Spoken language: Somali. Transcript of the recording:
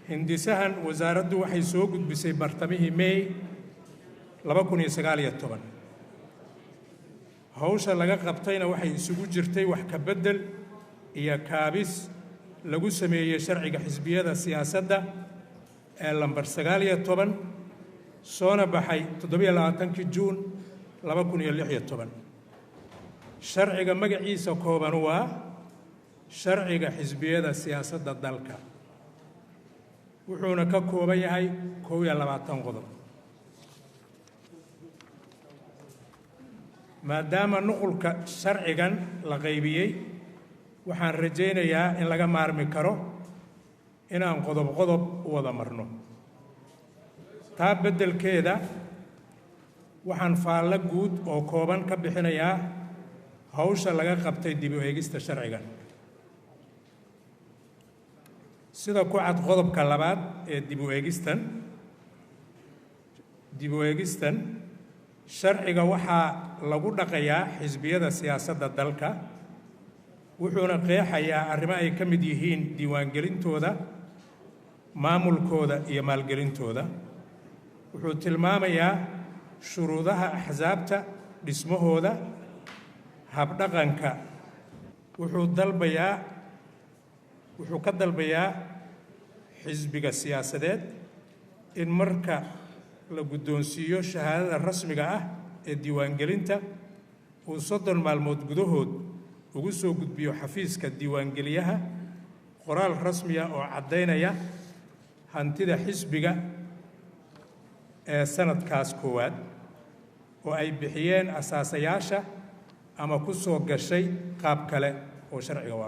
hindisahan wasaaraddu waxay soo gudbisay bartamihii May 2019. hawsha laga qabtayna waxay isugu jirtay wax ka bedel iyo kaabis lagu sameeyay sharciga xisbiyada siyaasadda ee lambar 19 soona baxay 27 Juun 2016. sharciga magaciisa kooban waa sharciga xisbiyada siyaasadda dalka, wuxuuna ka kooban yahay 21 qodob. maadaama nuqulka sharcigan la qaybiyey, waxaan rajaynayaa in laga maarmi karo inaan qodob u wada marno. taa beddelkeeda waxaan faallo guud oo kooban ka bixinayaa hawsha laga qabtay dib u eegista sharcigan. sida ku cad qodobka 2 ee dib u eegistan sharciga waxaa lagu dhaqayaa xisbiyada siyaasadda dalka, wuxuuna qeexayaa arrimo ay ka mid yihiin diiwaangelintooda, maamulkooda iyo maalgelintooda. wuxuu tilmaamayaa shuruudaha axsaabta, dhismahooda, habdhaqanka. wuxuu ka dalbayaa xisbiga siyaasadeed in marka la guddoonsiiyo shahaadada rasmiga ah ee diiwaangelinta uu 30 maalmood gudahood ugu soo gudbiyo xafiiska diiwaangeliyaha qoraal rasmi ah oo caddaynaya hantida xisbiga ee sanadkaas koowaad oo ay bixiyeen asaasayaasha ama ku soo gashay qaab kale oo sharciga waafaqsan.